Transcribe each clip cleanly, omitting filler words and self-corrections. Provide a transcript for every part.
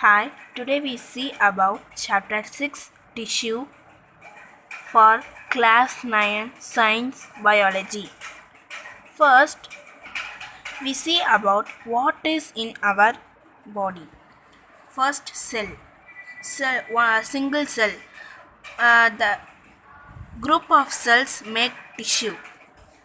Hi, today we see about chapter 6 tissue for class 9 science biology. First, we see about what is in our body. First, single cell. The group of cells make tissue,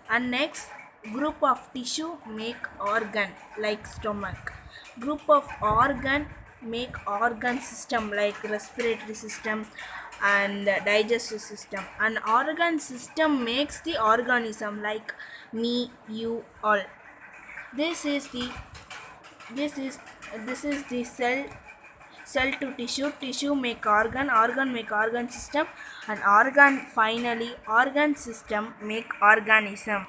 and next group of tissue make organ like stomach. Group of organ make organ system like respiratory system and digestive system. An organ system makes the organism like me, you, all. This is this is this is the cell to tissue make organ make organ system, and organ finally organ system make organism.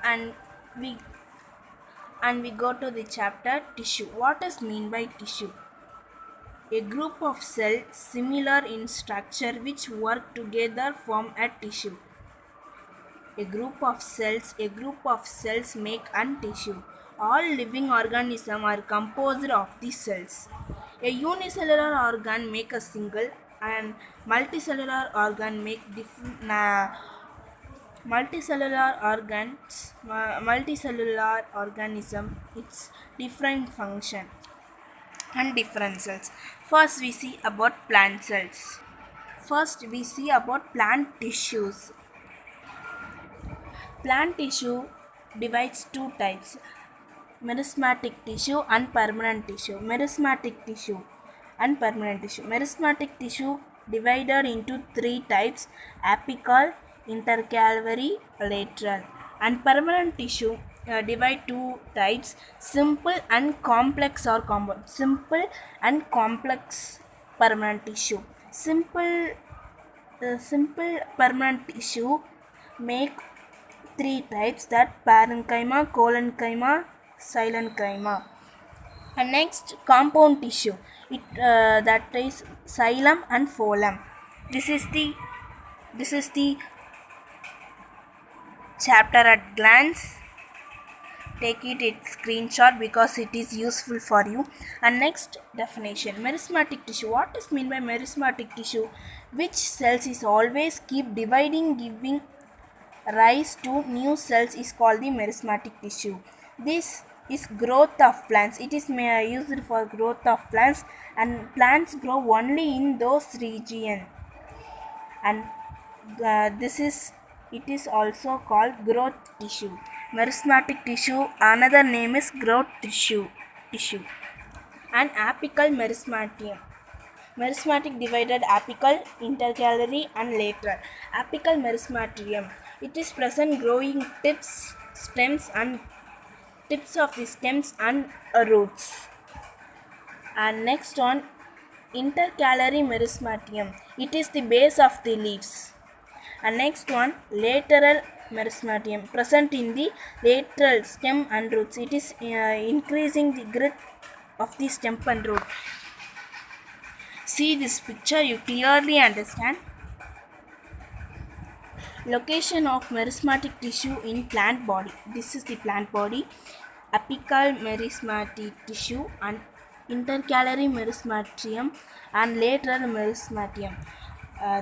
And we and we go to the chapter tissue. What is mean by tissue? A group of cells similar in structure which work together form a tissue. A group of cells make a tissue. All living organisms are composed of the cells. A unicellular organ make a single, and multicellular organ make different multicellular organism. Its different function and different cells. First we see about plant cells. First we see about plant tissues. Plant tissue divides two types: meristematic tissue and permanent tissue. Meristematic tissue divided into three types: apical, intercalary, lateral. And permanent tissue divide two types: simple and complex or compound. Simple and complex permanent tissue. Simple permanent tissue make three types, that parenchyma, collenchyma, xylenchyma. And next, compound tissue. That is xylem and phloem. This is the chapter at glance. Take it screenshot because it is useful for you. And next, definition: meristematic tissue. What is mean by meristematic tissue? Which cells is always keep dividing, giving rise to new cells is called the meristematic tissue. This is growth of plants. It is used for growth of plants, and plants grow only in those regions. And it is also called growth tissue. Meristematic tissue, another name is growth tissue. And apical meristematic. Meristematic divided apical, intercalary, and lateral. Apical meristematic. It is present growing tips, stems, and tips of the stems and roots. And next one, intercalary meristematic. It is the base of the leaves. And next one, lateral meristematic, present in the lateral stem and roots. It is increasing the girth of the stem and root. See this picture, you clearly understand. Location of meristematic tissue in plant body. This is the plant body. Apical meristematic tissue and intercalary meristematic and lateral meristematic.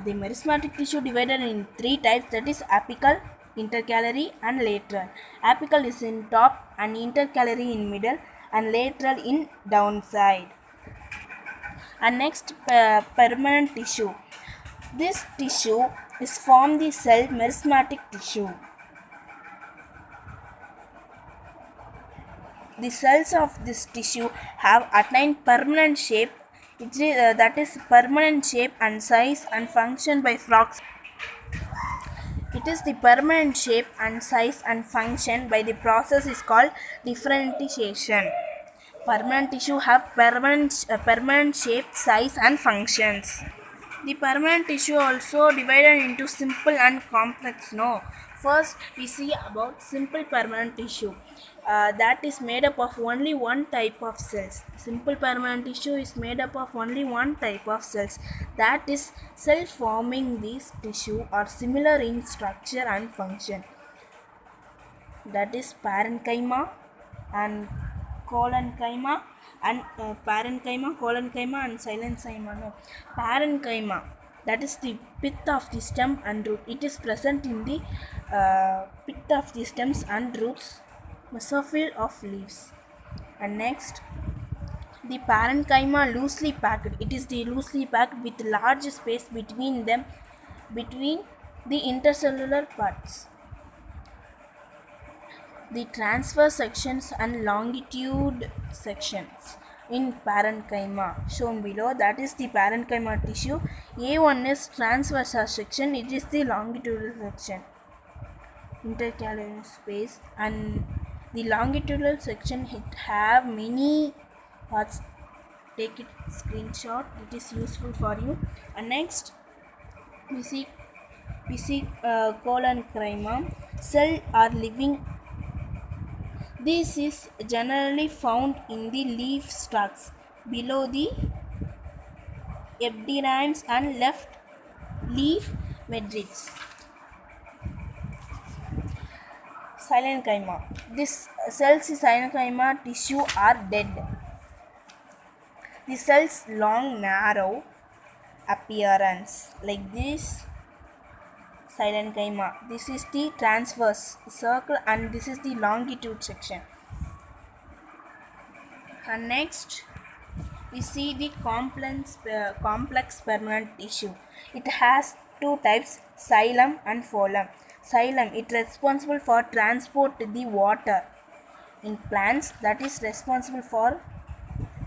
The meristematic tissue divided in three types, that is apical, intercalary, and lateral. Apical is in top and intercalary in middle and lateral in downside. And next, permanent tissue. This tissue is from the cell meristematic tissue. The cells of this tissue have attained permanent shape. That is permanent shape and size and function by proximity. It is the permanent shape and size and function by the process is called differentiation. Permanent tissue have permanent shape, size, and functions. The permanent tissue also divided into simple and complex. No. First, we see about simple permanent tissue. That is made up of only one type of cells. Simple permanent tissue is made up of only one type of cells. That is, cells forming this tissue are similar in structure and function. That is parenchyma and collenchyma and parenchyma, collenchyma and silenchyma. No, parenchyma, that is the pith of the stem and root. It is present in the pith of the stems and roots, mesophyll of leaves. And next, the parenchyma loosely packed. It is the loosely packed with large space between them, between the intercellular parts. The transverse sections and longitude sections in parenchyma shown below, that is the parenchyma tissue. A1 is transverse section, it is the longitudinal section, intercalary space, and the longitudinal section it have many parts. Take it screenshot, it is useful for you. And next we see collenchyma cell are living. This is generally found in the leaf stalks below the epidermis and left leaf matrix. Silenchyma. This cells in silenchyma tissue are dead. The cells long narrow appearance like this. Silenchyma. This is the transverse circle and this is the longitude section. And next we see the complex permanent tissue. It has two types, xylem and phloem. Xylem, it is responsible for transport the water in plants, that is responsible for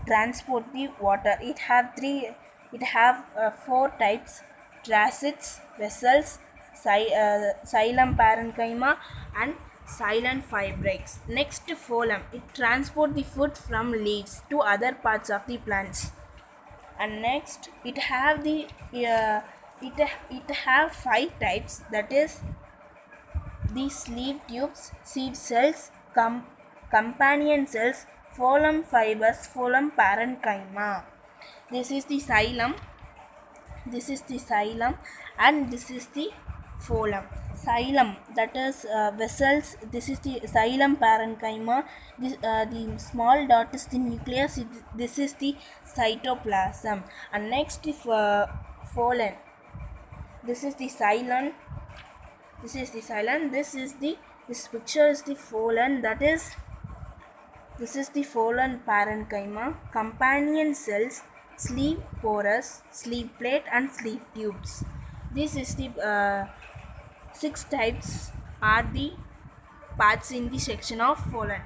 transport the water. It have four types, tracheids, vessels, xylem parenchyma and xylem fibrils. Next, phloem, it transport the food from leaves to other parts of the plants. And next it have the it have five types, that is the sleeve tubes, seed cells, companion cells, phloem fibers, phloem parenchyma. This is the xylem, and this is the phloem. Xylem, that is vessels, this is the xylem parenchyma. This the small dot is the nucleus, this is the cytoplasm. And next is phloem, this is the xylem, this picture is the phloem, that is this is the phloem parenchyma. Companion cells, sleeve porus, sleeve plate and sleeve tubes. This is the six types are the parts in the section of phloem.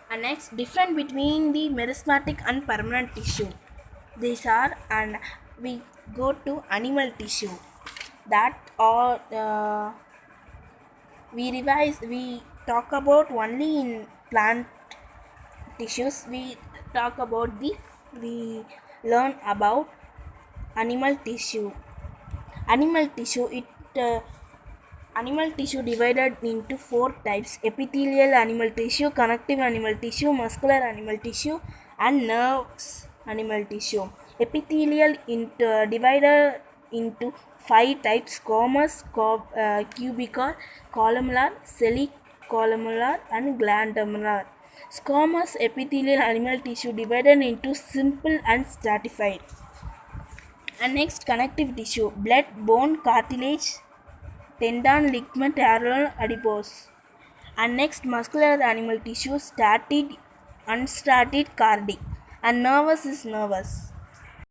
And next, difference between the meristematic and permanent tissue. These are, and we go to animal tissue. That all we talk about only in plant tissues. We learn about animal tissue. Animal tissue divided into four types: epithelial animal tissue, connective animal tissue, muscular animal tissue and nerves animal tissue. Epithelial divided into five types: squamous, cubical, columnar, semi-columnar and glandular. Squamous epithelial animal tissue divided into simple and stratified. And next, connective tissue: blood, bone, cartilage, tendon, ligament, hair, adipose. And next, muscular animal tissue: statid, unstatid, cardiac. And nervous is nervous.